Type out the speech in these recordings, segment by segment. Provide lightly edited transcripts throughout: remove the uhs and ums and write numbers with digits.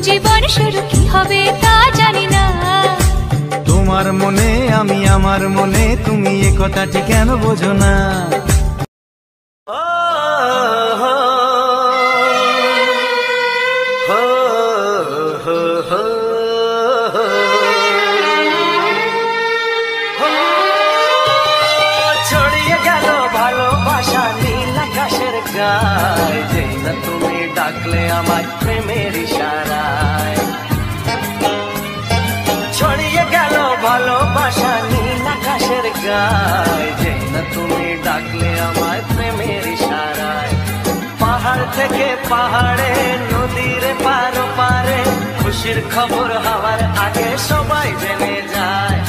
জীবন শুরু কি হবে তা জানি না। তোমার মনে আমি, আমার মনে তুমি, এ কথাটি কেন বোঝো না? ছড়িয়ে গেল ভালোবাসা নীল আকাশের গায়ে, যেই না তুমি ডাকলে আমায় প্রেমের ইশারায়। ছড়িয়ে গেল ভালোবাসা নীল আকাশের গায়ে, যেই না তুমি ডাকলে আমায় প্রেমের ইশারায়। পাহাড় থেকে পাহাড়ে, নদীর পারো পারে, খুশির খবর হওয়ার আগে সবাই জেনে যায়।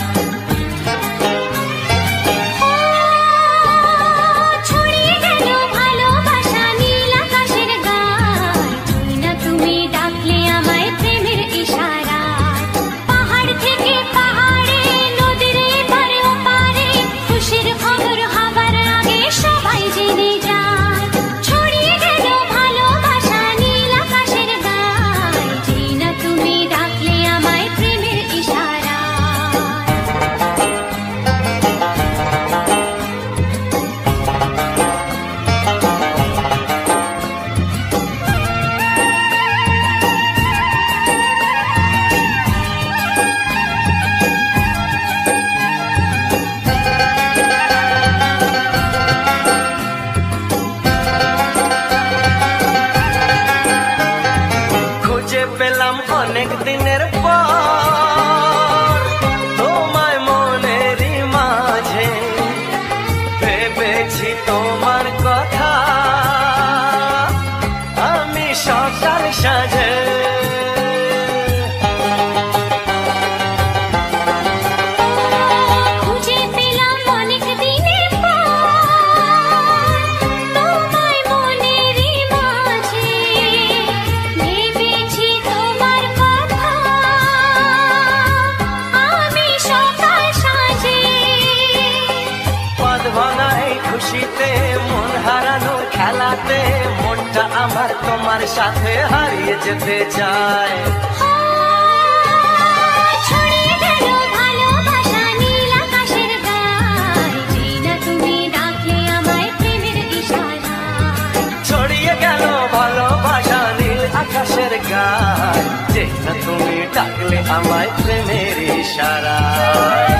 পেলাম অনেক দিনের পর তোমায় মনেরই মাঝে, ভেবেছি তোমার কথা আমি সকাল সাজে। খুশিতে মন হারানোর খেলাতে মনটা আমার তোমার সাথে হারিয়ে যেতে চায়। ছড়িয়ে গেল ভালোবাসা নীল আকাশের গায়ে, যেই না তুমি ডাকলে আমায় প্রেমের ইশারায়। ছড়িয়ে গেল ভালোবাসা নীল আকাশের গায়ে, যেই না তুমি ডাকলে আমায় প্রেমের ইশারায়।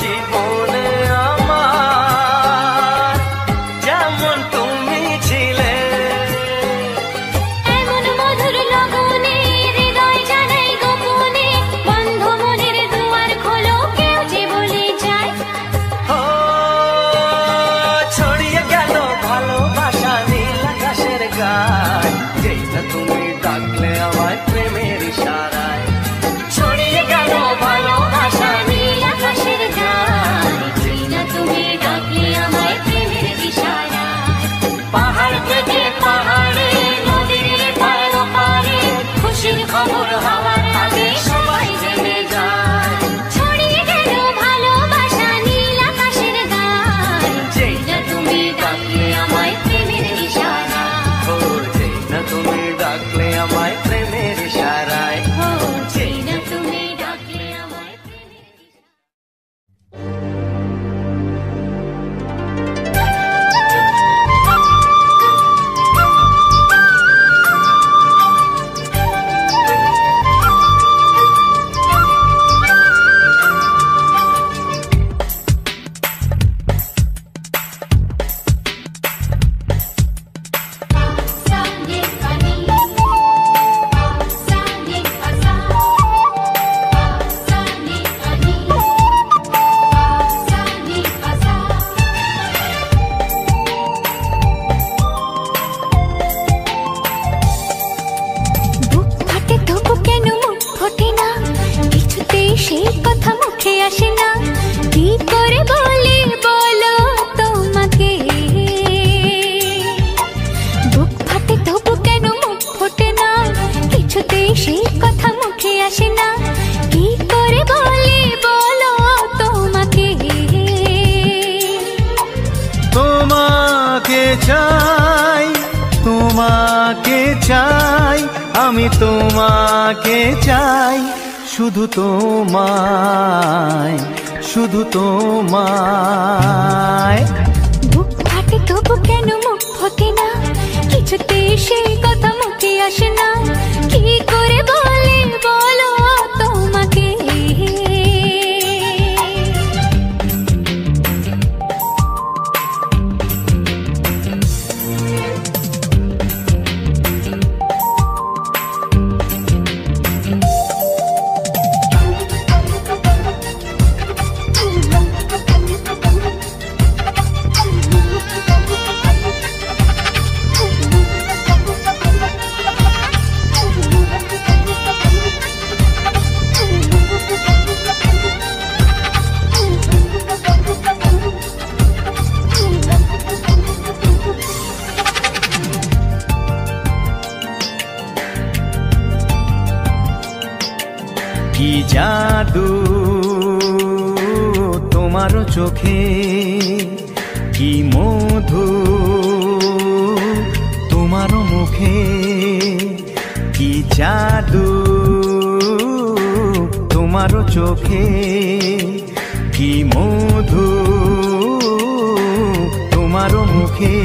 জীবনে আমার যেমন তুমি ছিলে, এমন মধুর লগনে হৃদয় জানাই গোপনে, বন্ধ মনের দুয়ার খোলো কেউ যে বলে যায়। ও ছড়িয়ে গেল ভালোবাসা নীল আকাশের গায়ে, যেই না তুমি ডাকলে আমায় প্রেমের ইশারায়। ছড়িয়ে গেল ভালোবাসা নীল আকাশের গায়ে, আমি তোমাকে চাই, শুধু তোমায়, শুধু তোমায়। বুক ফাটে তবু কেন মুখ ফোটে না, কিছুতে সেই কথা মুখে আসে না, কি করে বলে বলো তোমাকে। কি জাদু তোমার চোখে, কি মধু তোমার মুখে, কি জাদু তোমার চোখে, কি মধু তোমার মুখে।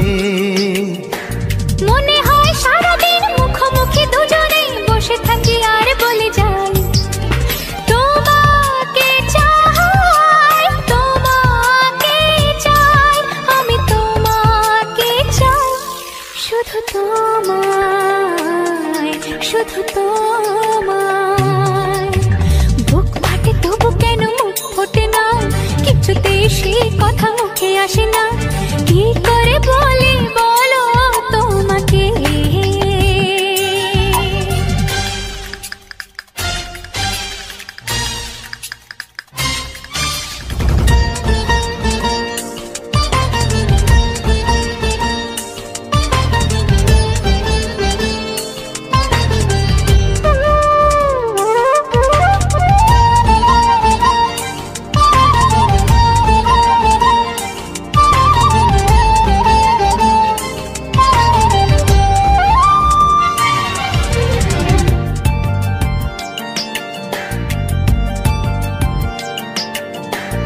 মনে হয় সারাদিন মুখোমুখি দুজনে বসে থাকি আর বলে যাই, তোমাকে চাই, তোমাকে চাই, আমি তোমাকে চাই, শুধু তোমায়, শুধু তোমায়। বুক ফাটে তবু কেন মুখ ফোটে না, কিছুতে সেই কথা মুখে আসে না, কি করে বলে বলো তোমাকে।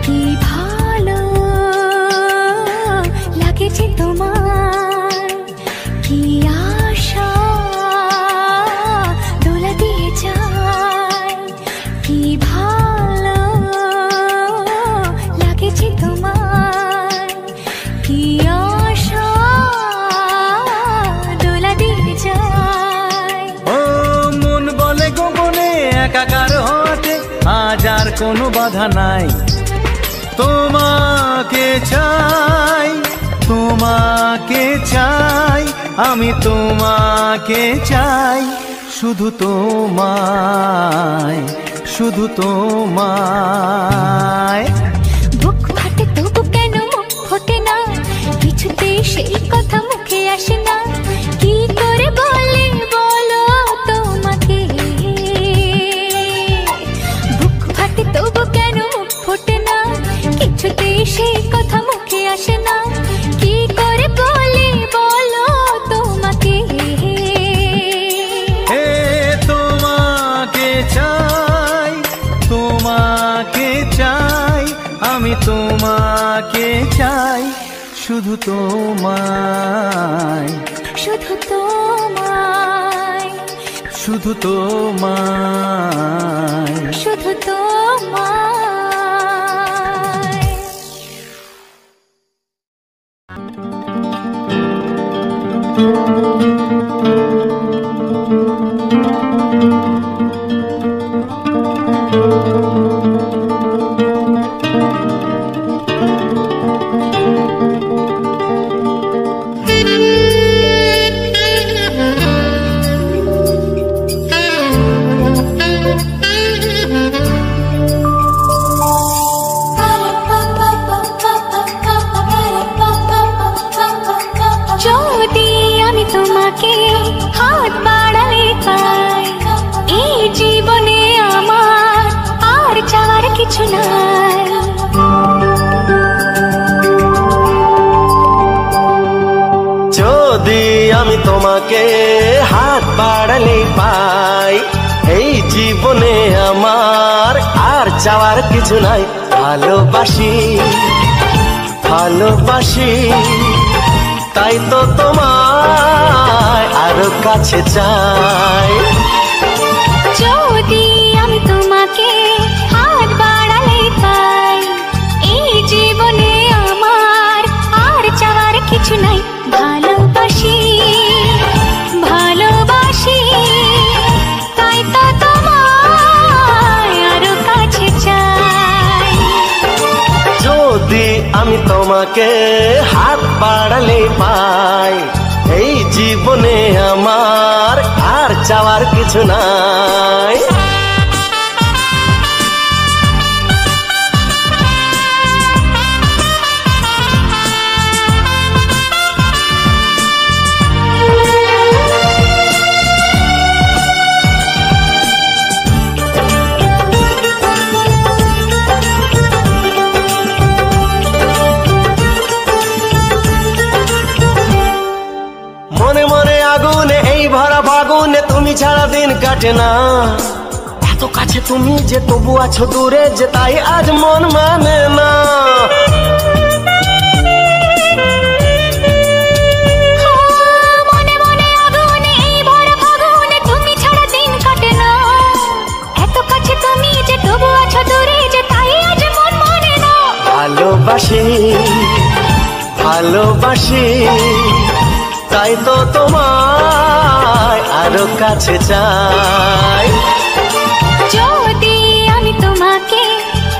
কি ভালো লাগেছে তোমার, কি আশা দোলা দিয়ে যায়, কি ভালো লাগেছে তোমার, কি আশা দোলা দিয়ে যায়। ও মন বলে গোপনে একাকার হতে আজ আর কোনো বাধা নাই, তোমাকে চাই, তোমাকে চাই, আমি তোমাকে চাই, শুধু তোমায়, শুধু তোমায়। বুক ফাটে তবু কেন মুখ ফোটে না, কিছুতে সেই কথা মুখে আসে না, কি করে বলে বলো তোমাকে। বুক ফাটে তবু কেন মুখ ফোটে না, কিছুতে সেই কথা মুখে আসে না, কি করে বলে বলো তোমাকে। হে তোমাকে চাই, তোমাকে চাই, আমি তোমাকে চাই, শুধু তোমায়, শুধু তোমায়, শুধু তোমায়, শুধু তোমায়। যদি আমি তোমাকে হাত বাড়ালে পাই, এই জীবনে আমার আর চাওয়ার কিছু নাই। যদি আমি তোমাকে হাত বাড়ালে পাই, জীবনে আমার আর চাওয়ার কিছু নাই। ভালোবাসি ভালোবাসি তাই তো তোমায় আরো কাছে চাই। যদি আমি তোমাকে হাত বাড়ালে পাই, এই জীবনে আমার আর চাওয়ার কিছু নাই। ভালোবাসি ভালোবাসি তাই তো তোমায় আরো কাছে চাই। যদি আমি তোমাকে হাত বাড়ালে পাই, এই জীবনে আমার আর চাওয়ার কিছু নাই। মনে মনে আগুনে এই ভরা ফাগুনে তুমি ছাড়া দিন কাটে না। এত কাছে তুমি যে তবু আছো দূরে, যে তাই আজ মন মানে না। মনে মনে আগুনে এই ভরা ফাগুনে তুমি ছাড়া দিন কাটে না। এত কাছে তুমি যে তবু আছো দূরে, যে তাই আজ মন মানে না। ভালোবাসি ভালোবাসি তাই তো তোমায় আরো কাছে চাই। যদি আমি তোমাকে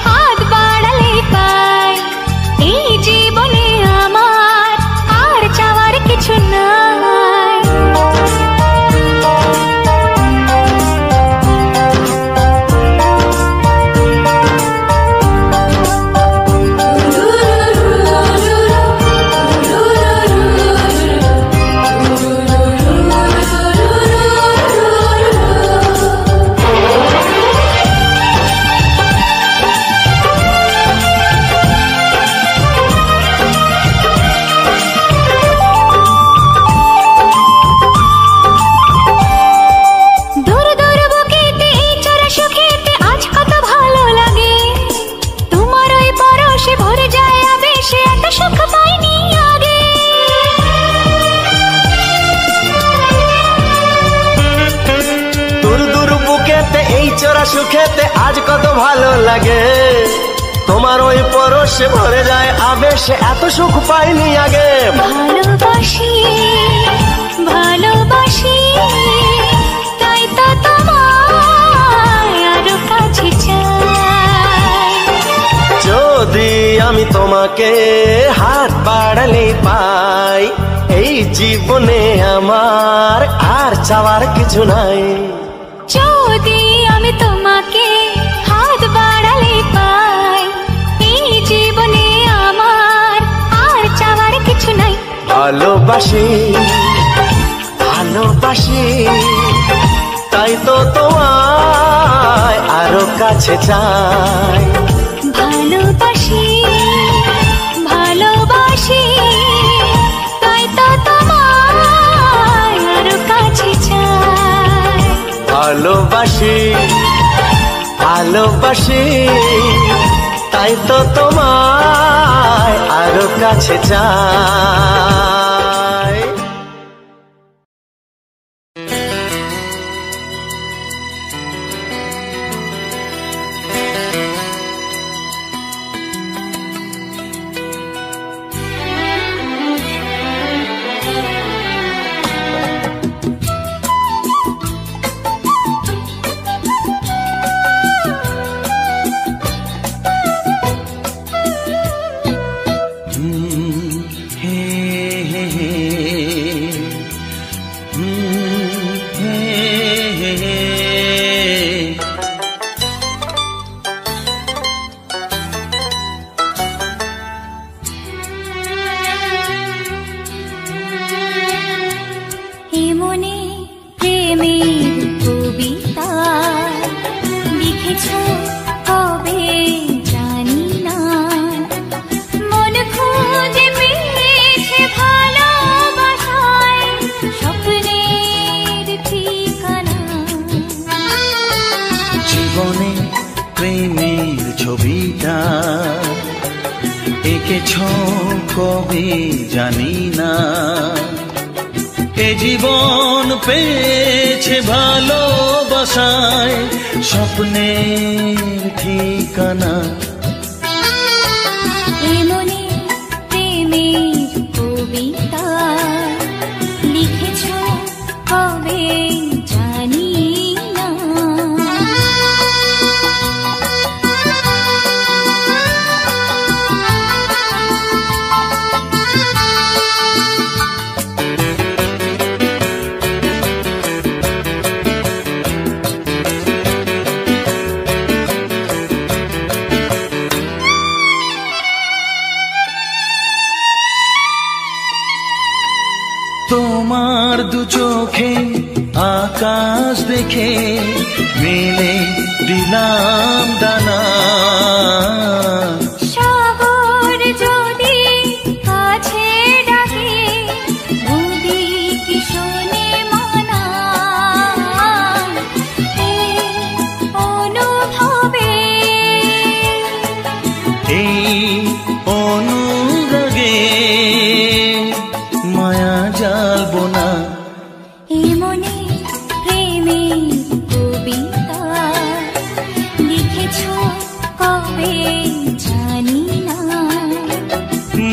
হাত বাড়ালে পাই, এই জীবনে আমার আর চাওয়ার কিছু নাই। সুখেতে আজ কত ভালো লাগে, তোমার ওই পরশে ভরে যায় আবেশে এত সুখ পাইনি আগে। ভালোবাসি ভালোবাসি তাই তো তোমায় আরো কাছে চাই। যদি আমি তোমাকে হাত বাড়ালে পাই, এই জীবনে আমার আর চাওয়ার কিছু নাই। যদি আমি তোমাকে হাত বাড়ালে পাই, এই জীবনে আমার আর চাওয়ার কিছু নাই। ভালোবাসি ভালোবাসি তাই তো তোমায় আরো কাছে চাই। ভালোবাসি ভালোবাসি তাই তো তোমায় আরো কাছে চাই। ভালোবাসি ভালোবাসি তাই তো তোমায় আরো কাছে চাই। এঁকেছ কবে জানি না, এ জীবন পেয়েছে ভালোবাসায় স্বপ্নের ঠিকানা। এমনি প্রেমের কবিতা লিখেছ কবে জানি না। তোমার দু চোখে আকাশ দেখে মেলে দিলাম দানা। সাগর যদি কাছে ডাকে নদী কি শোনে মানা। এই অনুভবে এই অনুরাগে মায়া জ্বালবো না। এমনি প্রেমের কবিতা লিখেছ কবে জানি না।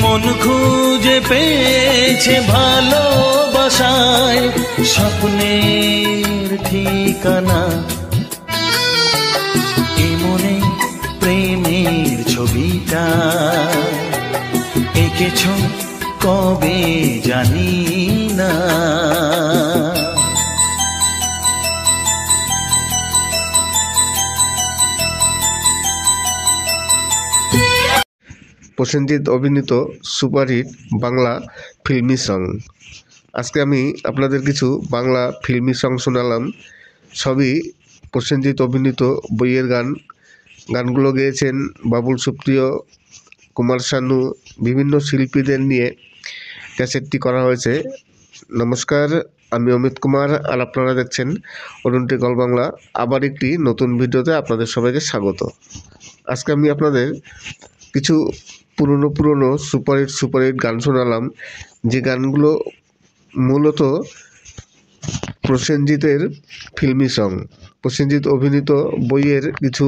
মন খুঁজে পেয়েছে ভালোবাসায় স্বপ্নের ঠিকানা। এমনে প্রেমের ছবিটা এঁকেছ কবে জানি না। প্রসেনজিৎ অভিনীত সুপারহিট বাংলা ফিল্মি সং। আজকে আমি আপনাদের কিছু বাংলা ফিল্মি সং শোনালাম, সবই প্রসেনজিৎ অভিনীত বইয়ের গান। গানগুলো গেয়েছেন বাবুল সুপ্রিয়, কুমার শানু, বিভিন্ন শিল্পীদের নিয়ে ক্যাসেটটি করা হয়েছে। নমস্কার, আমি অমিত কুমার আর আপনারা দেখছেন অরুণটি গল বাংলা। আবার একটি নতুন ভিডিওতে আপনাদের সবাইকে স্বাগত। আজকে আমি আপনাদের কিছু পুরনো সুপারহিট গান শোনালাম, যে গানগুলো মূলত প্রসেনজিতের ফিল্মি সং। প্রসেনজিৎ অভিনীত বইয়ের কিছু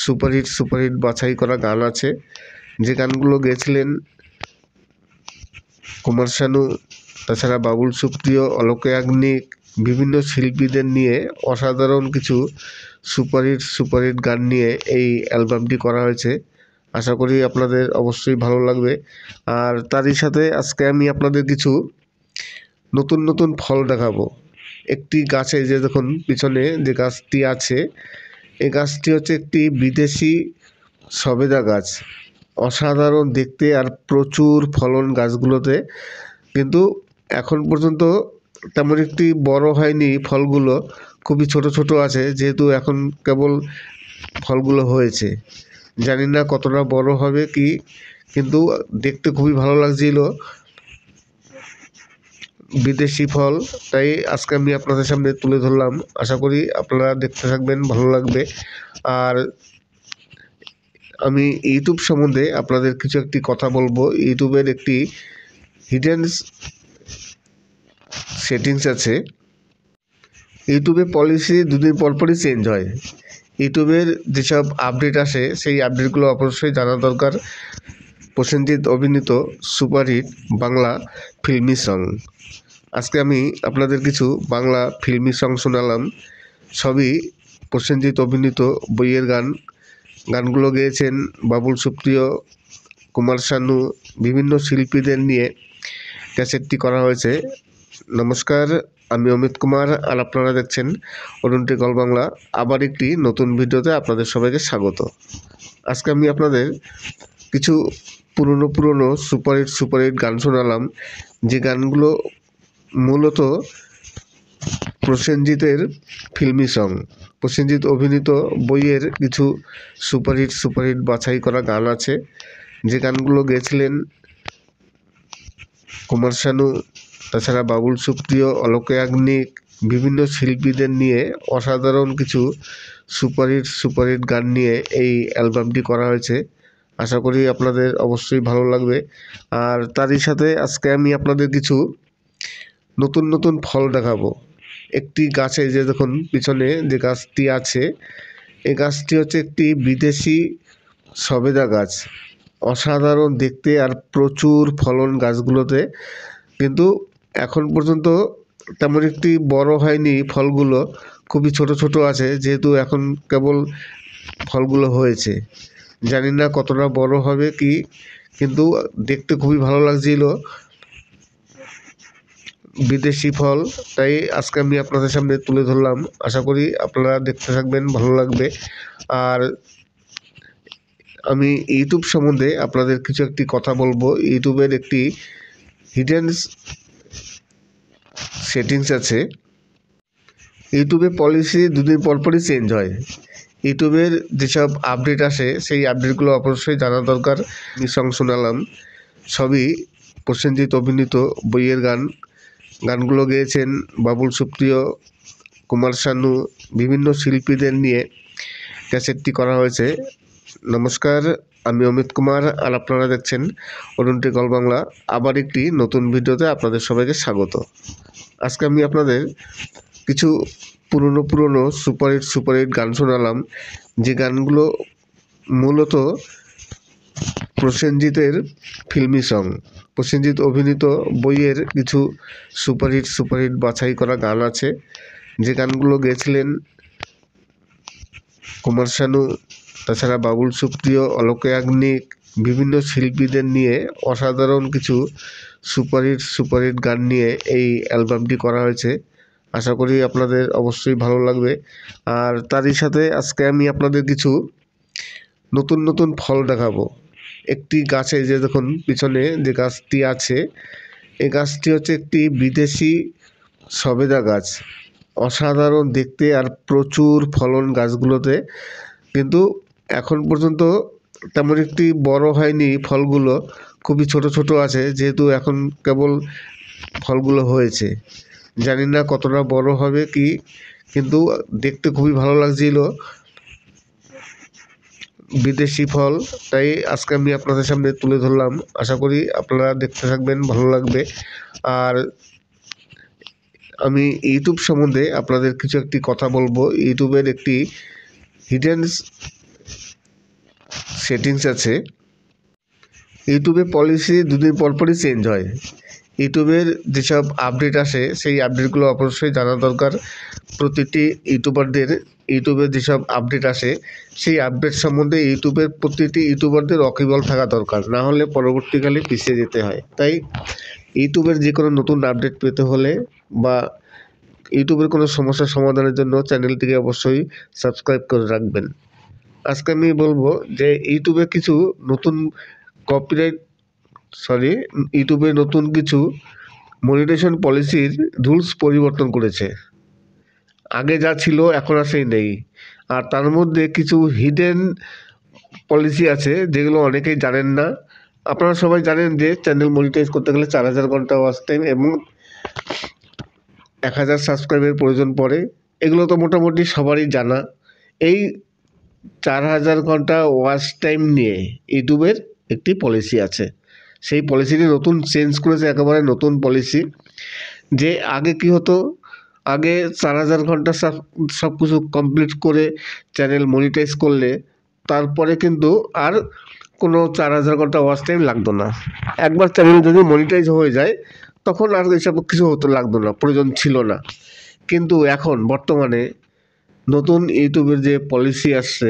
সুপারহিট বাছাই করা গান আছে, যে গানগুলো গেয়েছিলেন কুমার শানু, তাছাড়া বাবুল সুপ্রিয়, অলোক ইয়াগনিক, বিভিন্ন শিল্পীদের নিয়ে অসাধারণ কিছু সুপারহিট গান নিয়ে এই অ্যালবামটি করা হয়েছে। আশা করি আপনাদের অবশ্যই ভালো লাগবে। আর তারই সাথে আজকে আমি আপনাদের কিছু নতুন ফল দেখাবো। একটি গাছে, যে দেখুন পিছনে যে গাছটি আছে, এই গাছটি হচ্ছে একটি বিদেশি সবেদা গাছ। অসাধারণ দেখতে আর প্রচুর ফলন গাছগুলোতে, কিন্তু এখন পর্যন্ত তেমন একটি বড় হয়নি। ফলগুলো খুবই ছোট আছে, যেহেতু এখন কেবল ফলগুলো হয়েছে। জানি না কতটা বড় হবে কি, কিন্তু দেখতে খুবই ভালো লাগছিল, বিদেশি ফল। তাই আজকে আমি আপনাদের সামনে তুলে ধরলাম। আশা করি আপনারা দেখতে থাকবেন, ভালো লাগবে। আর আমি ইউটিউব সম্বন্ধে আপনাদের কিছু একটি কথা বলবো। ইউটিউবের একটি হিডেন সেটিংস আছে। ইউটিউবে পলিসি দুদিন পরপরই চেঞ্জ হয়। ইউটিউবের যেসব আপডেট আসে, সেই আপডেটগুলো অবশ্যই জানা দরকার। প্রসেনজিৎ অভিনীত সুপারহিট বাংলা ফিল্মি সং। আজকে আমি আপনাদের কিছু বাংলা ফিল্মি সং শোনালাম, সবই প্রসেনজিৎ অভিনীত বইয়ের গান। গানগুলো গেয়েছেন বাবুল সুপ্রিয়, কুমার শানু, বিভিন্ন শিল্পীদের নিয়ে ক্যাসেটটি করা হয়েছে। নমস্কার, আমি অমিত কুমার আর আপনারা দেখছেন অরুণটি গল বাংলা। আবার একটি নতুন ভিডিওতে আপনাদের সবাইকে স্বাগত। আজকে আমি আপনাদের কিছু পুরনো সুপারহিট গান শোনালাম, যে গানগুলো মূলত প্রসেনজিতের ফিল্মি সং। প্রসেনজিৎ অভিনীত বইয়ের কিছু সুপারহিট বাছাই করা গান আছে, যে গানগুলো গেয়েছিলেন কুমার শানু, তাছাড়া বাবুল সুপ্রিয়, অলোক ইয়াগনিক, বিভিন্ন শিল্পীদের নিয়ে অসাধারণ কিছু সুপারহিট গান নিয়ে এই অ্যালবামটি করা হয়েছে। আশা করি আপনাদের অবশ্যই ভালো লাগবে। আর তারই সাথে আজকে আমি আপনাদের কিছু নতুন নতুন ফল দেখাবো। একটি গাছে যে দেখুন পিছনে যে গাছটি আছে, এই গাছটি হচ্ছে একটি বিদেশি সবেদা গাছ। অসাধারণ দেখতে আর প্রচুর ফলন গাছগুলোতে, কিন্তু এখন পর্যন্ত তেমন একটি বড় হয়নি। ফলগুলো খুবই ছোট ছোট আছে, যেহেতু এখন কেবল ফলগুলো হয়েছে। জানি না কতটা বড় হবে কি, কিন্তু দেখতে খুবই ভালো লাগছিল বিদেশি ফল, তাই আজকে আমি আপনাদের সামনে তুলে ধরলাম। আশা করি আপনারা দেখতে থাকবেন, ভালো লাগবে। আর আমি ইউটিউব সম্বন্ধে আপনাদের কিছু একটি কথা বলবো। ইউটিউবের একটি হিডেন সেটিংস আছে। ইউটিউবে পলিসি দুদিন পর পরই চেঞ্জ হয়। ইউটিউবের যেসব আপডেট আসে সেই আপডেটগুলো অবশ্যই জানা দরকার। সং শোনালাম, সবই প্রসেনজিৎ অভিনীত বইয়ের গানগুলো গেয়েছেন বাবুল সুপ্রিয়, কুমার শানু, বিভিন্ন শিল্পীদের নিয়ে ক্যাসেটটি করা হয়েছে। নমস্কার, আমি অমিত কুমার আর আপনারা দেখছেন অরুণটি গল বাংলা। আবার একটি নতুন ভিডিওতে আপনাদের সবাইকে স্বাগত। আজকে আমি আপনাদের কিছু পুরনো সুপারহিট গান শোনালাম, যে গানগুলো মূলত প্রসেনজিতের ফিল্মি সং। প্রসেনজিৎ অভিনীত বইয়ের কিছু সুপারহিট বাছাই করা গান আছে, যে গানগুলো গেয়েছিলেন কুমার শানু, তাছাড়া বাবুল সুপ্রিয়, অলোক ইয়াগনিক, বিভিন্ন শিল্পীদের নিয়ে অসাধারণ কিছু সুপারহিট গান নিয়ে এই অ্যালবামটি করা হয়েছে। আশা করি আপনাদের অবশ্যই ভালো লাগবে। আর তারই সাথে আজকে আমি আপনাদের কিছু নতুন নতুন ফল দেখাবো। একটি গাছে যে দেখুন পিছনে যে গাছটি আছে, এই গাছটি হচ্ছে একটি বিদেশি সবেদা গাছ। অসাধারণ দেখতে আর প্রচুর ফলন গাছগুলোতে, কিন্তু এখন পর্যন্ত তেমন একটি বড় হয়নি। ফলগুলো খুবই ছোট ছোট আছে, যেহেতু এখন কেবল ফলগুলো হয়েছে। জানি না কতটা বড় হবে কি, কিন্তু দেখতে খুবই ভালো লাগছিল বিদেশি ফল, তাই আজকে আমি আপনাদের সামনে তুলে ধরলাম। আশা করি আপনারা দেখতে থাকবেন, ভালো লাগবে। আর আমি ইউটিউব সম্বন্ধে আপনাদের কিছু একটি কথা বলবো। ইউটিউবের একটি হিডেন সেটিংস আছে। ইউটিউবে পলিসি দুদিন পর পরই চেঞ্জ হয়। ইউটিউবের যেসব আপডেট আসে সেই আপডেটগুলো অবশ্যই জানা দরকার প্রতিটি ইউটিউবারদের। ইউটিউবে যেসব আপডেট আসে সেই আপডেট সম্বন্ধে প্রতিটি ইউটিউবারদের ওয়াকিবহাল থাকা দরকার, না হলে পরবর্তীকালে পিছিয়ে যেতে হয়। তাই ইউটিউবের যে কোনো নতুন আপডেট পেতে হলে বা ইউটিউবের কোনো সমস্যার সমাধানের জন্য চ্যানেলটিকে অবশ্যই সাবস্ক্রাইব করে রাখবেন। আজকে আমি বলবো যে ইউটিউবে কিছু নতুন ইউটিউবে নতুন কিছু মনিটাইজেশন পলিসির রুলস পরিবর্তন করেছে। আগে যা ছিল এখন আর সেই নেই। আর তার মধ্যে কিছু হিডেন পলিসি আছে যেগুলো অনেকেই জানেন না। আপনারা সবাই জানেন যে চ্যানেল মনিটাইজ করতে গেলে 4000 ঘন্টা ওয়াচ টাইম এবং 1000 সাবস্ক্রাইবের প্রয়োজন পড়ে। এগুলো তো মোটামুটি সবারই জানা। এই 4000 ঘন্টা ওয়াচ টাইম নিয়ে ইউটিউবের একটি পলিসি আছে। সেই পলিসিটি নতুন চেঞ্জ করেছে, একেবারে নতুন পলিসি। যে আগে কি হতো, আগে 4000 ঘন্টা সব কিছু কমপ্লিট করে চ্যানেল মনিটাইজ করলে তারপরে কিন্তু আর কোনো 4000 ঘন্টা ওয়াচ টাইম লাগতো না। একবার চ্যানেল যদি মনিটাইজ হয়ে যায় তখন আর এসব কিছু লাগতো না, প্রয়োজন ছিল না। কিন্তু এখন বর্তমানে নতুন ইউটিউবের যে পলিসি আসছে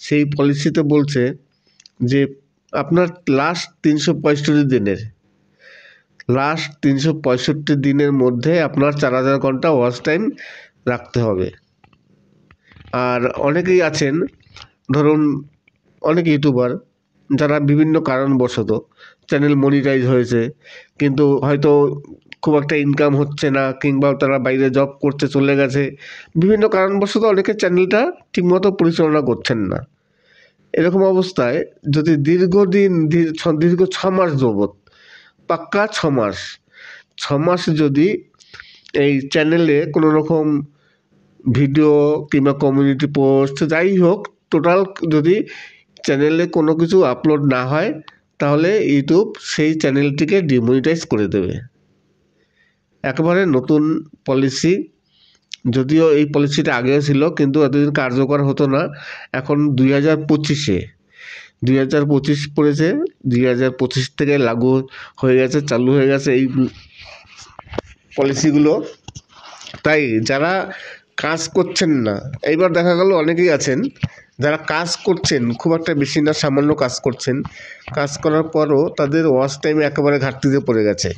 সেই পলিসিতে বলছে যে আপনার লাস্ট 365 দিনের মধ্যে আপনার 4000 ঘন্টা ওয়াচ টাইম রাখতে হবে। আর অনেকেই আছেন, ধরুন অনেক ইউটিউবার যারা বিভিন্ন কারণবশত চ্যানেল মনিটাইজ হয়েছে, কিন্তু হয়তো খুব একটা ইনকাম হচ্ছে না, কিংবা তারা বাইরে জব করতে চলে গেছে, বিভিন্ন কারণবশত অনেকে চ্যানেলটা ঠিকমতো পরিচালনা করছেন না। এরকম অবস্থায় যদি দীর্ঘ 6 মাস যাবত, পাক্কা 6 মাস যদি এই চ্যানেলে কোনো রকম ভিডিও কিংবা কমিউনিটি পোস্ট যাই হোক, টোটাল যদি চ্যানেলে কোনো কিছু আপলোড না হয় তাহলে ইউটিউব সেই চ্যানেলটিকে ডিমনিটাইজ করে দেবে। একেবারে নতুন পলিসি, যদিও এই পলিসিটা আগেও ছিল কিন্তু এতদিন কার্যকর হতো না। এখন 2025 পড়েছে, 2025 থেকে লাগু হয়ে গেছে, চালু হয়ে গেছে এই পলিসিগুলো। তাই যারা কাজ করছেন না, এইবার দেখা গেল অনেকেই আছেন যারা কাজ করছেন, খুব একটা বেশি না, সামান্য কাজ করছেন, কাজ করার পরও তাদের ওয়াচ টাইমে একেবারে ঘাটতিতে পড়ে গেছে।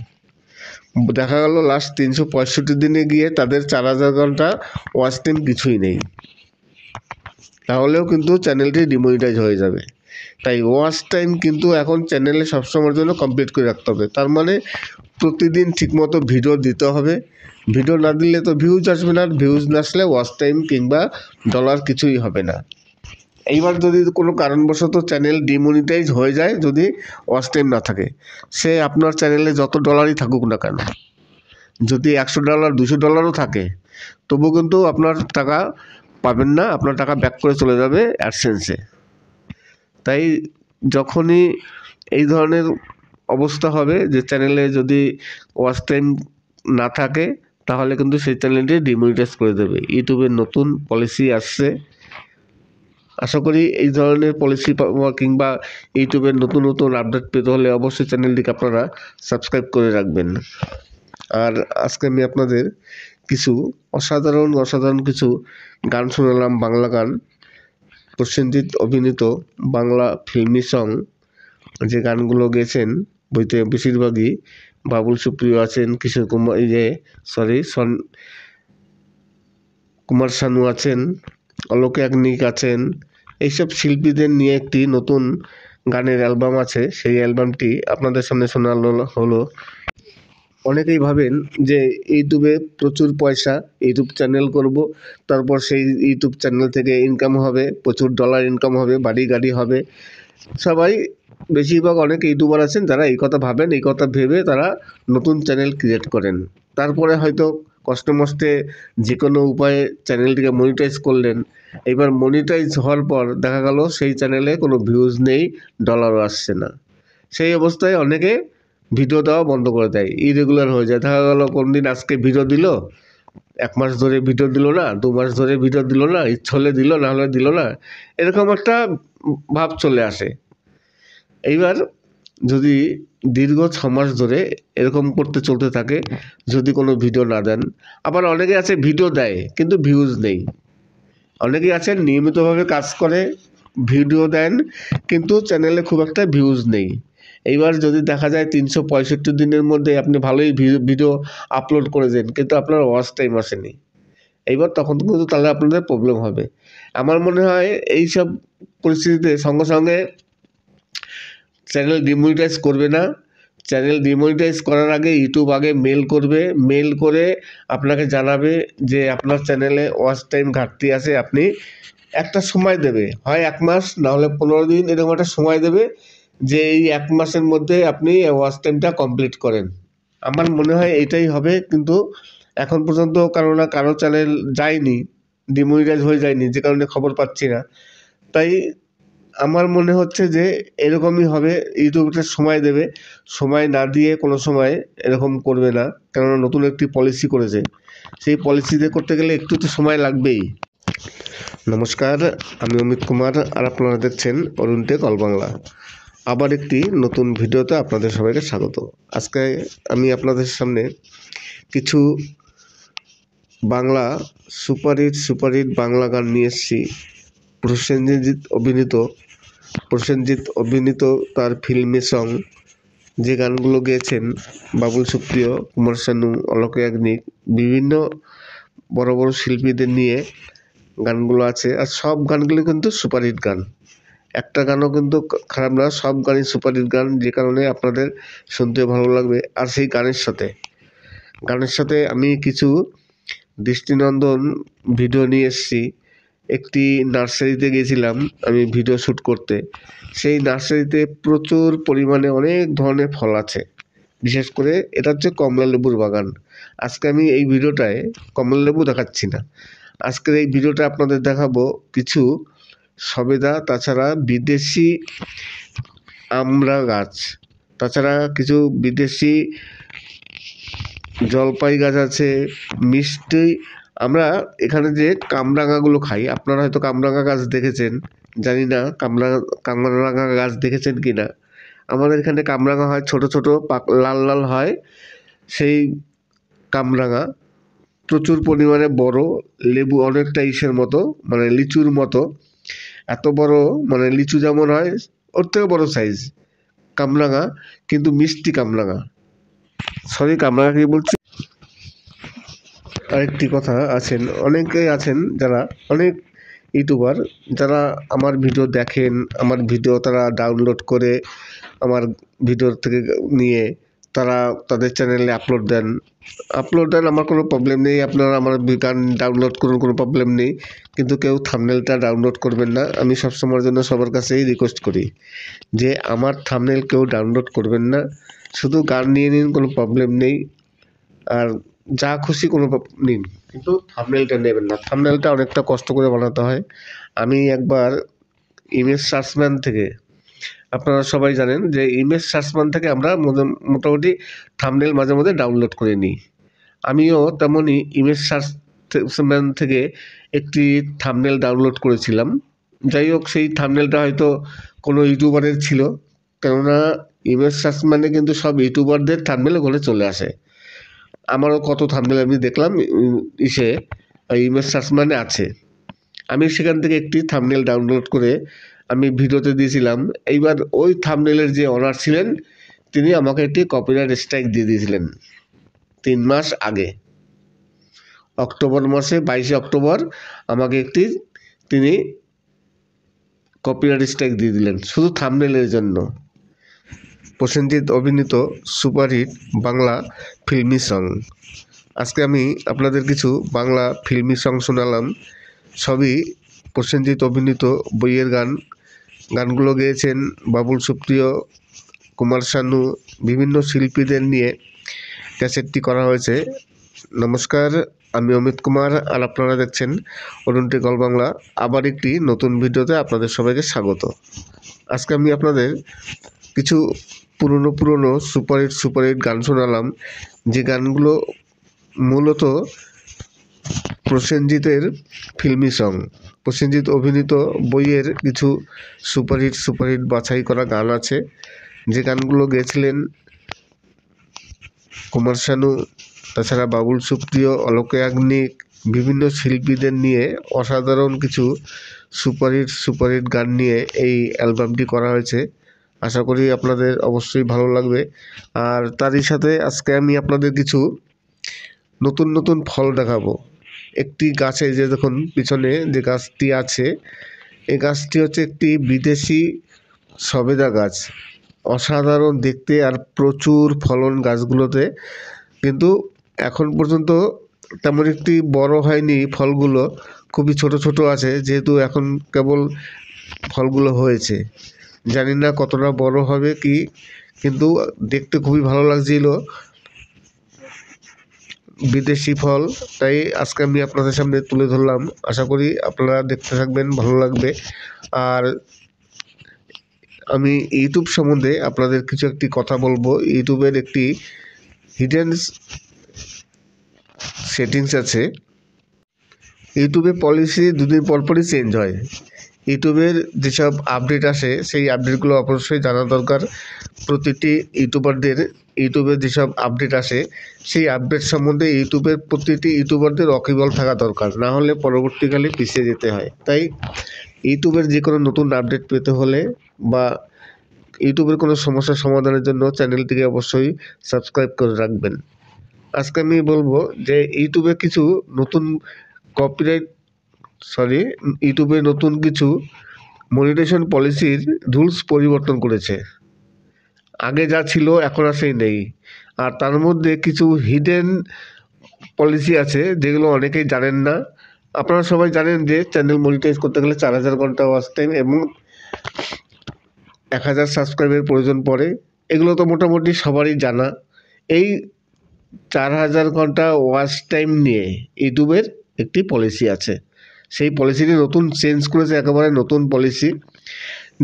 দেখা গেল লাস্ট 365 দিনে গিয়ে তাদের 4000 ঘন্টা ওয়াচ টাইম কিছুই নেই, তাহলেও কিন্তু চ্যানেলটি ডিমনিটাইজ হয়ে যাবে। তাই ওয়াচ টাইম কিন্তু এখন চ্যানেলে সবসময়ের জন্য কমপ্লিট করে রাখতে হবে। তার মানে প্রতিদিন ঠিকমতো ভিডিও দিতে হবে। ভিডিও না দিলে তো ভিউজ আসবে না, ভিউজ না আসলে ওয়াচ টাইম কিংবা ডলার কিছুই হবে না। এইবার যদি কোনো কারণবশত চ্যানেল ডিমনিটাইজ হয়ে যায়, যদি ওয়াচ টাইম না থাকে, সে আপনার চ্যানেলে যত ডলারই থাকুক না কেন, যদি $100 $200 থাকে, তবু কিন্তু আপনার টাকা পাবেন না, আপনার টাকা ব্যাক করে চলে যাবে অ্যাডসেন্সে। তাই যখনই এই ধরনের অবস্থা হবে যে চ্যানেলে যদি ওয়াচ টাইম না থাকে, তাহলে কিন্তু সেই চ্যানেলটি ডিমনিটাইজ করে দেবে। ইউটিউবের নতুন পলিসি আসছে, আশা করি এই ধরনের পলিসি কিংবা ইউটিউবের নতুন নতুন আপডেট পেতে হলে অবশ্যই চ্যানেলটিকে আপনারা সাবস্ক্রাইব করে রাখবেন। আর আজকে আমি আপনাদের কিছু অসাধারণ কিছু গান শোনালাম, বাংলা গান, প্রসেনজিৎ অভিনীত বাংলা ফিল্মি সং। যে গানগুলো গেয়েছেন বইতে বেশিরভাগই বাবুল সুপ্রিয় আছেন, কিশোর কুমার, কুমার শানু আছেন, অলোক ইয়াগনিক আছেন। এইসব শিল্পীদের নিয়ে একটি নতুন গানের অ্যালবাম আছে, সেই অ্যালবামটি আপনাদের সামনে শোনানো হলো। অনেকেই ভাবেন যে ইউটিউবে প্রচুর পয়সা, ইউটিউব চ্যানেল করব, তারপর সেই ইউটিউব চ্যানেল থেকে ইনকাম হবে, প্রচুর ডলার ইনকাম হবে, বাড়ি গাড়ি হবে। সবাই বেশিরভাগ অনেক ইউটিউবার আছেন যারা এই কথা ভাবেন, এই কথা ভেবে তারা নতুন চ্যানেল ক্রিয়েট করেন। তারপরে হয়তো কষ্টে মষ্টে যে কোনো উপায়ে চ্যানেলটিকে মনিটাইজ করলেন। এবার মনিটাইজ হওয়ার পর দেখা গেল সেই চ্যানেলে কোনো ভিউজ নেই, ডলারও আসছে না। সেই অবস্থায় অনেকে ভিডিও দেওয়া বন্ধ করে দেয়, ইরেগুলার হয়ে যায়। দেখা গেল কোন দিন আজকে ভিডিও দিল, 1 মাস ধরে ভিডিও দিল না, 2 মাস ধরে ভিডিও দিল না, ইচ্ছে হলে দিল, না হলে দিল না, এরকম একটা ভাব চলে আসে। এইবার যদি দীর্ঘ 6 মাস ধরে এরকম করতে চলতে থাকে, যদি কোনো ভিডিও না দেন, আবার অনেকে আছে ভিডিও দেয় কিন্তু ভিউজ নেই। অনেকেই আছেন নিয়মিতভাবে কাজ করে, ভিডিও দেন কিন্তু চ্যানেলে খুব একটা ভিউজ নেই। এইবার যদি দেখা যায় 365 দিনের মধ্যে আপনি ভালোই ভিডিও আপলোড করেছেন কিন্তু আপনার ওয়াচ টাইম আসেনি, এইবার তখন কিন্তু তাহলে আপনাদের প্রবলেম হবে। আমার মনে হয় এইসব পরিস্থিতিতে সঙ্গে সঙ্গে চ্যানেল ডিমনিটাইজ করবে না। চ্যানেল ডিমনিটাইজ করার আগে ইউটিউব আগে মেল করবে, মেল করে আপনাকে জানাবে যে আপনার চ্যানেলে ওয়াচ টাইম ঘাটতি আছে। আপনি একটা সময় দেবে, হয় 1 মাস, না হলে 15 দিন, এরকম একটা সময় দেবে যে এই 1 মাসের মধ্যে আপনি ওয়াচ টাইমটা কমপ্লিট করেন। আমার মনে হয় এটাই হবে, কিন্তু এখন পর্যন্ত কারো চ্যানেল যায়নি, ডিমনিটাইজ হয়ে যায়নি, যে কারণে খবর পাচ্ছি না। তাই আমার মনে হচ্ছে যে এরকমই হবে, ইউটিউবটা সময় দেবে, সময় না দিয়ে কোনো সময় এরকম করবে না, কেননা নতুন একটি পলিসি করেছে, সেই পলিসিতে করতে গেলে একটু তো সময় লাগবেই। নমস্কার, আমি অমিত কুমার, আর আপনারা দেখছেন অরুণ টেক অল বাংলা। আবার একটি নতুন ভিডিওতে আপনাদের সবাইকে স্বাগত। আজকে আমি আপনাদের সামনে কিছু বাংলা সুপারহিট বাংলা গান নিয়ে এসেছি। প্রসেনজিৎ অভিনীত তার ফিল্মি সং। যে গানগুলো গেয়েছেন বাবুল সুপ্রিয়, কুমার শানু, অলোক ইয়াগনিক, বিভিন্ন বড় বড় শিল্পীদের নিয়ে গানগুলো আছে। আর সব গানগুলো কিন্তু সুপারহিট গান, একটা গানও কিন্তু খারাপ না, সব গানই সুপারহিট গান, যে কারণে আপনাদের শুনতে ভালো লাগবে। আর সেই গানের সাথে আমি কিছু দৃষ্টিনন্দন ভিডিও নিয়ে এসেছি। একটি নার্সারিতে গিয়েছিলাম আমি ভিডিও শ্যুট করতে। সেই নার্সারিতে প্রচুর পরিমাণে অনেক ধরনের ফল আছে, বিশেষ করে এটা হচ্ছে কমলা লেবুর বাগান। আজকে আমি এই ভিডিওটায় কমলা লেবু দেখাচ্ছি না, আজকের এই ভিডিওটা আপনাদের দেখাবো কিছু সবেদা, তাছাড়া বিদেশি আমড়া গাছ, তাছাড়া কিছু বিদেশি জলপাই গাছ আছে, মিষ্টি। আমরা এখানে যে কামরাঙাগুলো খাই, আপনারা হয়তো কামরাঙা গাছ দেখেছেন, জানি না কামরাঙা গাছ দেখেছেন কি না। আমাদের এখানে কামরাঙা হয়, ছোট ছোট লাল লাল হয়, সেই কামরাঙা প্রচুর পরিমাণে বড়, লেবু অনেকটা ইসের মতো, মানে লিচুর মতো, এত বড়, মানে লিচু যেমন হয় ওর থেকে বড় সাইজ কামরাঙা, কিন্তু মিষ্টি কামরাঙা। সরি, কামরাঙা কি বলছি। আরেকটি কথা আছেন, অনেকেই আছেন যারা, অনেক ইউটিউবার যারা আমার ভিডিও দেখেন, আমার ভিডিও তারা ডাউনলোড করে আমার ভিডিও থেকে নিয়ে তারা তাদের চ্যানেলে আপলোড দেন। আমার কোনো প্রবলেম নেই, আপনারা আমার গান ডাউনলোড করুন, কোনো প্রবলেম নেই, কিন্তু কেউ থাম্বনেলটা ডাউনলোড করবেন না। আমি সবসময়ের জন্য সবার কাছেই রিকোয়েস্ট করি যে আমার থাম্বনেল কেউ ডাউনলোড করবেন না, শুধু গান নিয়ে নিন, কোনো প্রবলেম নেই, আর যা খুশি কোনো নিন, কিন্তু থাম্বনেলটা নেবেন না। থাম্বনেলটা অনেকটা কষ্ট করে বানাতে হয়। আমি একবার ইমেজ সার্চম্যান থেকে, আপনারা সবাই জানেন যে ইমেজ সার্চম্যান থেকে আমরা মোটামুটি থাম্বনেল মাঝে মধ্যে ডাউনলোড করে নিই। আমিও তেমনই ইমেজ সার্চম্যান থেকে একটি থাম্বনেল ডাউনলোড করেছিলাম। যাই হোক, সেই থাম্বনেলটা হয়তো কোনো ইউটিউবারের ছিল, কেননা ইমেজ সার্চম্যানে কিন্তু সব ইউটিউবারদের থাম্বনেল ওখানে চলে আসে। আমারও কত থাম্বনেল আমি দেখলাম ইমেজ সার্চম্যানে আছে। আমি সেখান থেকে একটি থাম্বনেল ডাউনলোড করে আমি ভিডিওতে দিয়েছিলাম। এইবার ওই থাম্বনেলের যে অনার ছিলেন তিনি আমাকে একটি কপিরাইট স্ট্রাইক দিয়ে দিয়েছিলেন 3 মাস আগে, অক্টোবর মাসে 22 অক্টোবর আমাকে তিনি কপিরাইট স্ট্রাইক দিয়ে দিলেন শুধু থাম্বনেলের জন্য। প্রসেনজিৎ অভিনীত সুপারহিট বাংলা ফিল্মি সং। আজকে আমি আপনাদের কিছু বাংলা ফিল্মি সং শোনালাম, সবই প্রসেনজিৎ অভিনীত বইয়ের গান। গানগুলো গেয়েছেন বাবুল সুপ্রিয়, কুমার শানু, বিভিন্ন শিল্পীদের নিয়ে ক্যাসেটটি করা হয়েছে। নমস্কার, আমি অমিত কুমার, আর আপনারা দেখছেন অরুণটি গল বাংলা। আবার একটি নতুন ভিডিওতে আপনাদের সবাইকে স্বাগত। আজকে আমি আপনাদের কিছু পুরনো সুপারহিট গান শোনালাম, যে গানগুলো মূলত প্রসেনজিতের ফিল্মি সং। প্রসেনজিৎ অভিনীত বইয়ের কিছু সুপারহিট বাছাই করা গান আছে, যে গানগুলো গেয়েছিলেন কুমার শানু, তাছাড়া বাবুল সুপ্রিয়, অলোক ইয়াগনিক, বিভিন্ন শিল্পীদের নিয়ে অসাধারণ কিছু সুপারহিট গান নিয়ে এই অ্যালবামটি করা হয়েছে। আশা করি আপনাদের অবশ্যই ভালো লাগবে। আর তারই সাথে আজকে আমি আপনাদের কিছু নতুন ফল দেখাবো। একটি গাছে, যে দেখুন পিছনে যে গাছটি আছে, এই গাছটি হচ্ছে একটি বিদেশি সবেদা গাছ। অসাধারণ দেখতে আর প্রচুর ফলন গাছগুলোতে, কিন্তু এখন পর্যন্ত তেমন একটি বড় হয়নি ফলগুলো, খুবই ছোট আছে, যেহেতু এখন কেবল ফলগুলো হয়েছে। জানি না কতটা বড় হবে কি, কিন্তু দেখতে খুবই ভালো লাগছিল, বিদেশি ফল, তাই আজকে আমি আপনাদের সামনে তুলে ধরলাম। আশা করি আপনারা দেখতে থাকবেন, ভালো লাগবে। আর আমি ইউটিউব সম্বন্ধে আপনাদের কিছু একটি কথা বলবো। ইউটিউবের একটি হিডেন সেটিংস আছে। ইউটিউবে পলিসি 2 দিন পরই চেঞ্জ হয়। ইউটিউবের যেসব আপডেট আসে সেই আপডেটগুলো অবশ্যই জানা দরকার প্রতিটি ইউটিউবারদের। ইউটিউবের যেসব আপডেট আসে সেই আপডেট সম্বন্ধে প্রতিটি ইউটিউবারদের ওয়াকিবহাল থাকা দরকার, না হলে পরবর্তীকালে পিছিয়ে যেতে হয়। তাই ইউটিউবের যে কোনো নতুন আপডেট পেতে হলে বা ইউটিউবের কোনো সমস্যার সমাধানের জন্য চ্যানেলটিকে অবশ্যই সাবস্ক্রাইব করে রাখবেন। আজকে আমি বলবো যে ইউটিউবে কিছু নতুন ইউটিউবে নতুন কিছু মনিটাইজেশন পলিসির রুলস পরিবর্তন করেছে। আগে যা ছিল এখন আর সেই নেই। আর তার মধ্যে কিছু হিডেন পলিসি আছে যেগুলো অনেকেই জানেন না। আপনারা সবাই জানেন যে চ্যানেল মনিটাইজ করতে গেলে 4000 ঘন্টা ওয়াচ টাইম এবং 1000 সাবস্ক্রাইবের প্রয়োজন পড়ে। এগুলো তো মোটামুটি সবারই জানা। এই 4000 ঘন্টা ওয়াচ টাইম নিয়ে ইউটিউবের একটি পলিসি আছে, সেই পলিসিটি নতুন চেঞ্জ করেছে, একেবারে নতুন পলিসি।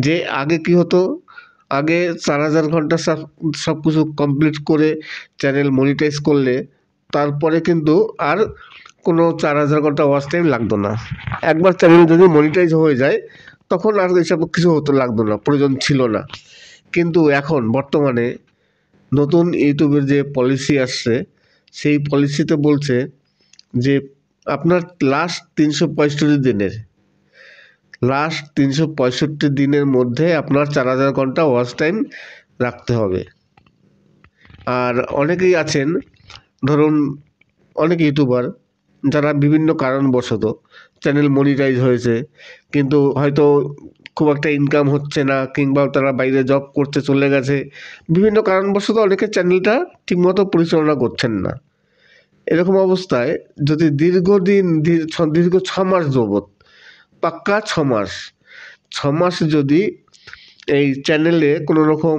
যে আগে কি হতো, আগে 4,000 ঘন্টা সব কিছু কমপ্লিট করে চ্যানেল মনিটাইজ করলে তারপরে কিন্তু আর কোনো 4,000 ঘন্টা ওয়াচ টাইম লাগতো না। একবার চ্যানেল যদি মনিটাইজ হয়ে যায় তখন আর এসব কিছু লাগতো না, প্রয়োজন ছিল না। কিন্তু এখন বর্তমানে নতুন ইউটিউবের যে পলিসি আসছে, সেই পলিসিতে বলছে যে আপনার লাস্ট 365 দিনের মধ্যে আপনার 4,000 ঘন্টা ওয়াচ টাইম রাখতে হবে। আর অনেকেই আছেন, ধরুন অনেক ইউটিউবার যারা বিভিন্ন কারণবশত চ্যানেল মনিটাইজ হয়েছে কিন্তু হয়তো খুব একটা ইনকাম হচ্ছে না, কিংবা তারা বাইরে জব করতে চলে গেছে, বিভিন্ন কারণবশত অনেকে চ্যানেলটা ঠিকমতো পরিচালনা করছেন না। এরকম অবস্থায় যদি দীর্ঘ 6 মাস যাবত, পাক্কা 6 মাস যদি এই চ্যানেলে কোনো রকম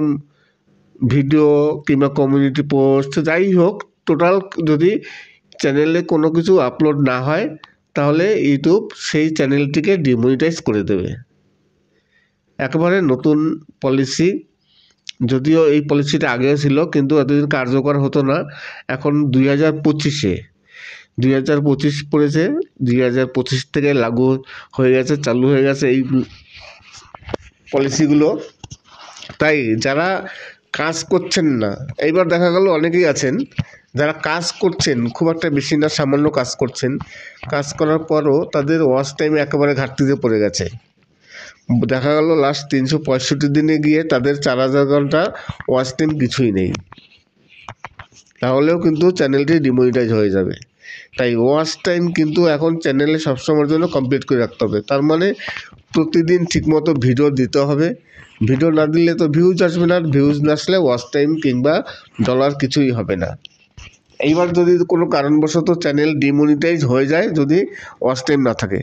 ভিডিও কিংবা কমিউনিটি পোস্ট যাই হোক, টোটাল যদি চ্যানেলে কোনো কিছু আপলোড না হয় তাহলে ইউটিউব সেই চ্যানেলটিকে ডিমনিটাইজ করে দেবে। একেবারে নতুন পলিসি, যদিও এই পলিসিটা আগেও ছিল কিন্তু এতদিন কার্যকর হতো না। এখন 2025 পড়েছে, 2025 থেকে লাগু হয়ে গেছে, চালু হয়ে গেছে এই পলিসিগুলো। তাই যারা কাজ করছেন না, এইবার দেখা গেল অনেকেই আছেন যারা কাজ করছেন, খুব একটা বেশি না, সামান্য কাজ করছেন, কাজ করার পরও তাদের ওয়াচ টাইমে একেবারে ঘাটতিতে পড়ে গেছে। দেখা গেল লাস্ট 365 দিনে গিয়ে তাদের 4,000 ঘন্টা ওয়াচ টাইম কিছুই নেই, তাহলেও কিন্তু চ্যানেলটি ডিমনিটাইজ হয়ে যাবে। তাই ওয়াচ টাইম কিন্তু এখন চ্যানেলে সবসময়ের জন্য কমপ্লিট করে রাখতে হবে। তার মানে প্রতিদিন ঠিকমতো ভিডিও দিতে হবে। ভিডিও না দিলে তো ভিউজ আসবে না, ভিউজ না আসলে ওয়াচ টাইম কিংবা ডলার কিছুই হবে না। এইবার যদি কোনো কারণবশত চ্যানেল ডিমনিটাইজ হয়ে যায়, যদি ওয়াচ টাইম না থাকে,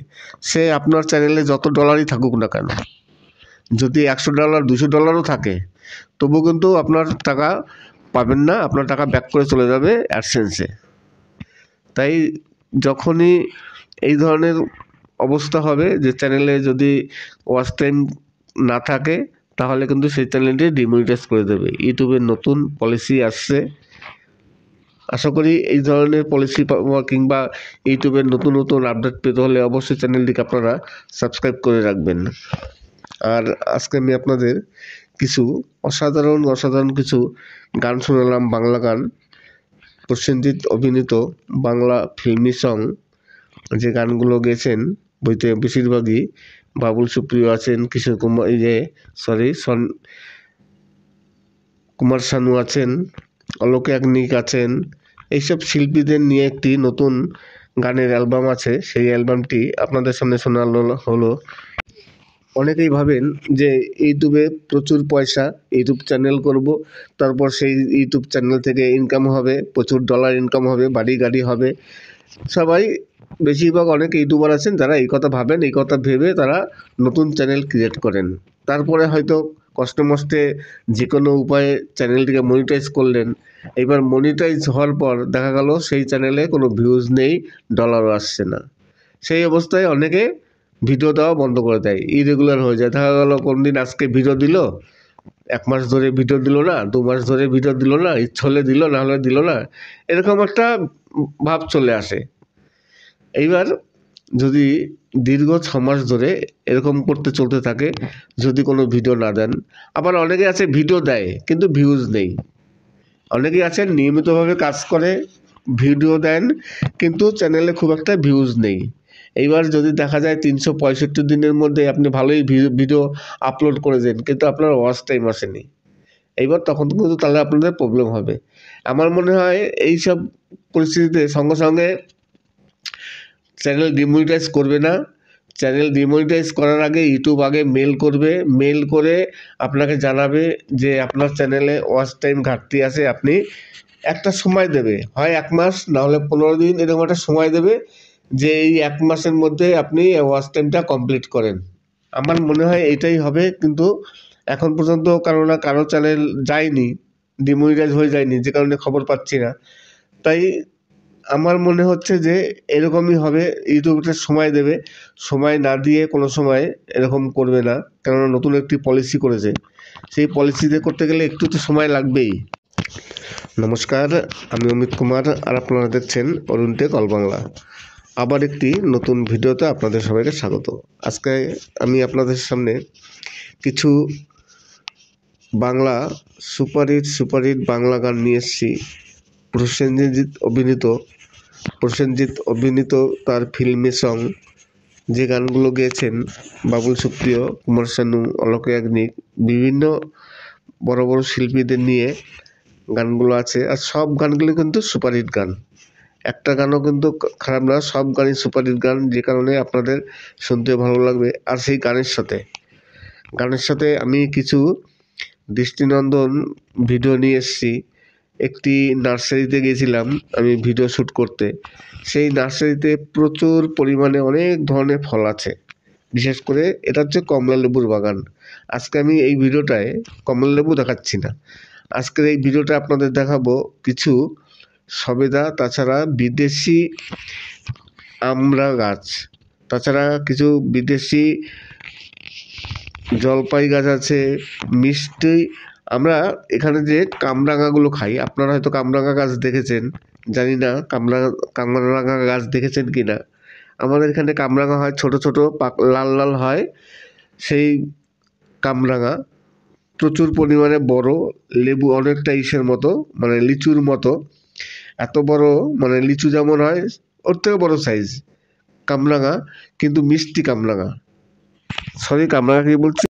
সে আপনার চ্যানেলে যত ডলারই থাকুক না কেন, যদি $100 $200 থাকে, তবু কিন্তু আপনার টাকা পাবেন না, আপনার টাকা ব্যাক করে চলে যাবে অ্যাডসেন্সে। তাই যখনই এই ধরনের অবস্থা হবে যে চ্যানেলে যদি ওয়াচ টাইম না থাকে, তাহলে কিন্তু সেই চ্যানেলটি ডিমনিটাইজ করে দেবে। ইউটিউবের নতুন পলিসি আসছে, আশা করি এই ধরনের পলিসি কিংবা ইউটিউবের নতুন আপডেট পেতে হলে অবশ্যই চ্যানেলটিকে আপনারা সাবস্ক্রাইব করে রাখবেন। আর আজকে আমি আপনাদের কিছু অসাধারণ কিছু গান শোনালাম, বাংলা গান, প্রসেনজিৎ অভিনীত বাংলা ফিল্মি সং। যে গানগুলো গেয়েছেন বইতে বেশিরভাগই বাবুল সুপ্রিয় আছেন, কিশোর কুমার কুমার শানু আছেন, অলোক ইয়াগনিক আছেন। এইসব শিল্পীদের নিয়ে একটি নতুন গানের অ্যালবাম আছে, সেই অ্যালবামটি আপনাদের সামনে শোনানো হলো। অনেকেই ভাবেন যে ইউটিউবে প্রচুর পয়সা, ইউটিউব চ্যানেল করব, তারপর সেই ইউটিউব চ্যানেল থেকে ইনকাম হবে, প্রচুর ডলার ইনকাম হবে, বাড়ি গাড়ি হবে। সবাই বেশিরভাগ অনেক ইউটিউবার আছেন যারা এই কথা ভাবেন, এই কথা ভেবে তারা নতুন চ্যানেল ক্রিয়েট করেন। তারপরে হয়তো কষ্টে যে কোনো উপায়ে চ্যানেলটিকে মনিটাইজ করলেন। এবার মনিটাইজ হওয়ার পর দেখা গেল সেই চ্যানেলে কোনো ভিউজ নেই, ডলারও আসছে না। সেই অবস্থায় অনেকে ভিডিও দেওয়া বন্ধ করে দেয়, ইরেগুলার হয়ে যায়। দেখা গেল কোনদিন আজকে ভিডিও দিল, 1 মাস ধরে ভিডিও দিল না, 2 মাস ধরে ভিডিও দিল না, ইচ্ছে হলে দিল, না হলে দিল না, এরকম একটা ভাব চলে আসে। এইবার যদি দীর্ঘ 6 মাস ধরে এরকম করতে চলতে থাকে, যদি কোনো ভিডিও না দেন, আবার অনেকে আছে ভিডিও দেয় কিন্তু ভিউজ নেই, অনেকেই আছেন নিয়মিতভাবে কাজ করে, ভিডিও দেন কিন্তু চ্যানেলে খুব একটা ভিউজ নেই। এইবার যদি দেখা যায় 365 দিনের মধ্যে আপনি ভালোই ভিডিও আপলোড করে দেন কিন্তু আপনার ওয়াচ টাইম আসেনি, এইবার তখন কিন্তু তাহলে আপনাদের প্রবলেম হবে। আমার মনে হয় এইসব পরিস্থিতিতে সঙ্গে সঙ্গে চ্যানেল ডিমনিটাইজ করবে না। চ্যানেল ডিমনিটাইজ করার আগে ইউটিউব আগে মেল করবে, মেল করে আপনাকে জানাবে যে আপনার চ্যানেলে ওয়াচ টাইম ঘাটতি আছে। আপনি একটা সময় দেবে, হয় 1 মাস না হলে 15 দিন, এরকম একটা সময় দেবে যে এই 1 মাসের মধ্যে আপনি ওয়াচ টাইমটা কমপ্লিট করেন। আমার মনে হয় এইটাই হবে, কিন্তু এখন পর্যন্ত কারো চ্যানেল যায়নি, ডিমনিটাইজ হয়ে যায়নি, যে কারণে খবর পাচ্ছি না। তাই আমার মনে হচ্ছে যে এরকমই হবে, ইউটিউবটা সময় দেবে, সময় না দিয়ে কোনো সময় এরকম করবে না, কেননা নতুন একটি পলিসি করেছে, সেই পলিসিতে করতে গেলে একটু তো সময় লাগবেই। নমস্কার, আমি অমিত কুমার আর আপনারা দেখছেন অরুণ টেক অল বাংলা। আবার একটি নতুন ভিডিওতে আপনাদের সবাইকে স্বাগত। আজকে আমি আপনাদের সামনে কিছু বাংলা সুপারহিট বাংলা গান নিয়ে এসেছি। প্রসেনজিৎ অভিনীত তার ফিল্মি সং, যে গানগুলো গেয়েছেন বাবুল সুপ্রিয়, কুমার শানু, অলোক ইয়াগনিক, বিভিন্ন বড় বড় শিল্পীদের নিয়ে গানগুলো আছে। আর সব গানগুলো কিন্তু সুপারহিট গান, একটা গানও কিন্তু খারাপ না, সব গানই সুপারহিট গান, যে কারণে আপনাদের শুনতে ভালো লাগবে। আর সেই গানের সাথে আমি কিছু দৃষ্টিনন্দন ভিডিও নিয়ে এসেছি। একটি নার্সারিতে গেছিলাম আমি ভিডিও শ্যুট করতে। সেই নার্সারিতে প্রচুর পরিমাণে অনেক ধরনের ফল আছে, বিশেষ করে এটা হচ্ছে কমলা লেবুর বাগান। আজকে আমি এই ভিডিওটায় কমলা লেবু দেখাচ্ছি না, আজকের এই ভিডিওটা আপনাদের দেখাবো কিছু সবেদা, তাছাড়া বিদেশি আমড়া গাছ, তাছাড়া কিছু বিদেশি জলপাই গাছ আছে, মিষ্টি। আমরা এখানে যে কামরাঙাগুলো খাই, আপনারা হয়তো কামরাঙা গাছ দেখেছেন, জানি না কামরাঙা গাছ দেখেছেন কি না। আমাদের এখানে কামরাঙা হয়, ছোট ছোট লাল লাল হয়, সেই কামরাঙা প্রচুর পরিমাণে বড়, লেবু অনেকটা ইসের মতো, মানে লিচুর মতো, এত বড়, মানে লিচু যেমন হয় ওর থেকে বড় সাইজ কামরাঙা, কিন্তু মিষ্টি কামরাঙা। কামরাঙা কি বলছি।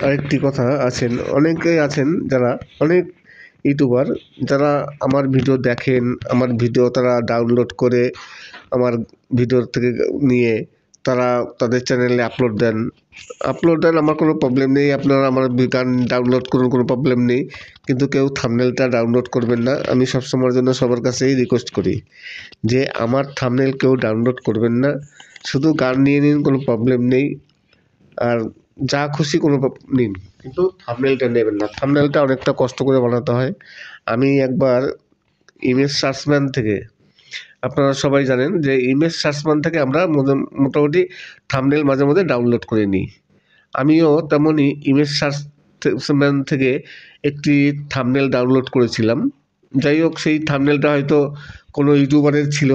আরেকটি কথা, অনেকেই আছেন যারা, অনেক ইউটিউবার যারা আমার ভিডিও দেখেন, আমার ভিডিও তারা ডাউনলোড করে আমার ভিডিও থেকে নিয়ে তারা তাদের চ্যানেলে আপলোড দেন। আমার কোনো প্রবলেম নেই, আপনারা আমার গান ডাউনলোড করুন, কোনো প্রবলেম নেই, কিন্তু কেউ থাম্বনেলটা ডাউনলোড করবেন না। আমি সবসময়ের জন্য সবার কাছেই রিকোয়েস্ট করি যে আমার থাম্বনেল কেউ ডাউনলোড করবেন না, শুধু গান নিয়ে নিন, কোনো প্রবলেম নেই, আর যা খুশি কোনো নিন, কিন্তু থাম্বনেলটা নেবেন না। থাম্বনেলটা অনেকটা কষ্ট করে বানাতে হয়। আমি একবার ইমেজ সার্চম্যান থেকে, আপনারা সবাই জানেন যে ইমেজ সার্চম্যান থেকে আমরা মোটামুটি থাম্বনেল মাঝে মধ্যে ডাউনলোড করে নিই। আমিও তেমনই ইমেজ সার্চম্যান থেকে একটি থাম্বনেল ডাউনলোড করেছিলাম। যাই হোক, সেই থাম্বনেলটা হয়তো কোনো ইউটিউবারের ছিল,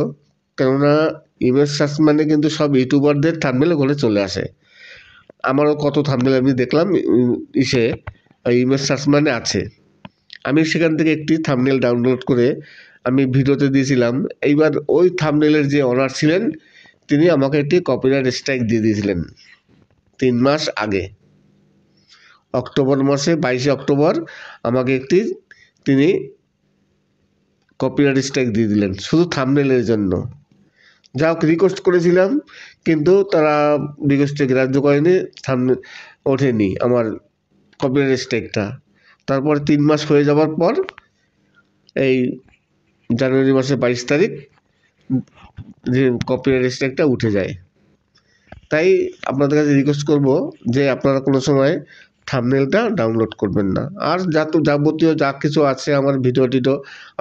কেননা ইমেজ সার্চম্যানে কিন্তু সব ইউটিউবারদের থাম্বনেল ওখানে চলে আসে। আমারও কত থাম্বনেল আমি দেখলাম ইমেজ সার্চম্যানে আছে। আমি সেখান থেকে একটি থাম্বনেল ডাউনলোড করে আমি ভিডিওতে দিয়েছিলাম। এইবার ওই থাম্বনেলের যে অনার ছিলেন, তিনি আমাকে একটি কপিরাইট স্ট্রাইক দিয়ে দিয়েছিলেন 3 মাস আগে, অক্টোবর মাসে 22 অক্টোবর আমাকে তিনি কপিরাইট স্ট্রাইক দিয়ে দিলেন শুধু থাম্বনেলের জন্য। যা হোক, রিকোয়েস্ট করেছিলাম, কিন্তু তারা রিকোয়েস্টে গ্রাহ্য করেনি, ওঠেনি আমার কপিরাইট স্ট্রাইকটা। তারপর 3 মাস হয়ে যাওয়ার পর এই জানুয়ারি মাসের 22 তারিখ যে কপিরাইট স্ট্রাইকটা উঠে যায়। তাই আপনাদের কাছে রিকোয়েস্ট করব যে আপনারা কোনো সময় থাম্বনেলটা ডাউনলোড করবেন না। আর যাবতীয় যা কিছু আছে আমার ভিডিও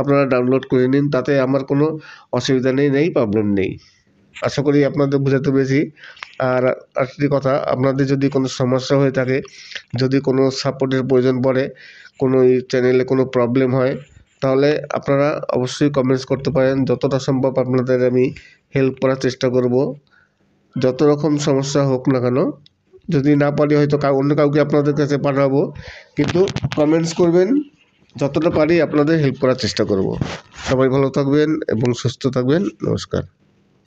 আপনারা ডাউনলোড করে নিন, তাতে আমার কোনো অসুবিধা নেই, প্রবলেম নেই। আশা করি আপনাদের বোঝাতে পেরেছি। আর আরেকটি কথা, আপনাদের যদি কোনো সমস্যা হয়ে থাকে, যদি কোনো সাপোর্টের প্রয়োজন পড়ে, কোনো চ্যানেলে কোনো প্রবলেম হয়, তাহলে আপনারা অবশ্যই কমেন্টস করতে পারেন। যতটা সম্ভব আপনাদের আমি হেল্প করার চেষ্টা করব, যত রকম সমস্যা হোক না কেন। যদি না পারি হয়তো অন্য কাউকে আপনাদের কাছে পাঠাবো, কিন্তু কমেন্টস করবেন, যতটা পারি আপনাদের হেল্প করার চেষ্টা করব। সবাই ভালো থাকবেন এবং সুস্থ থাকবেন। নমস্কার।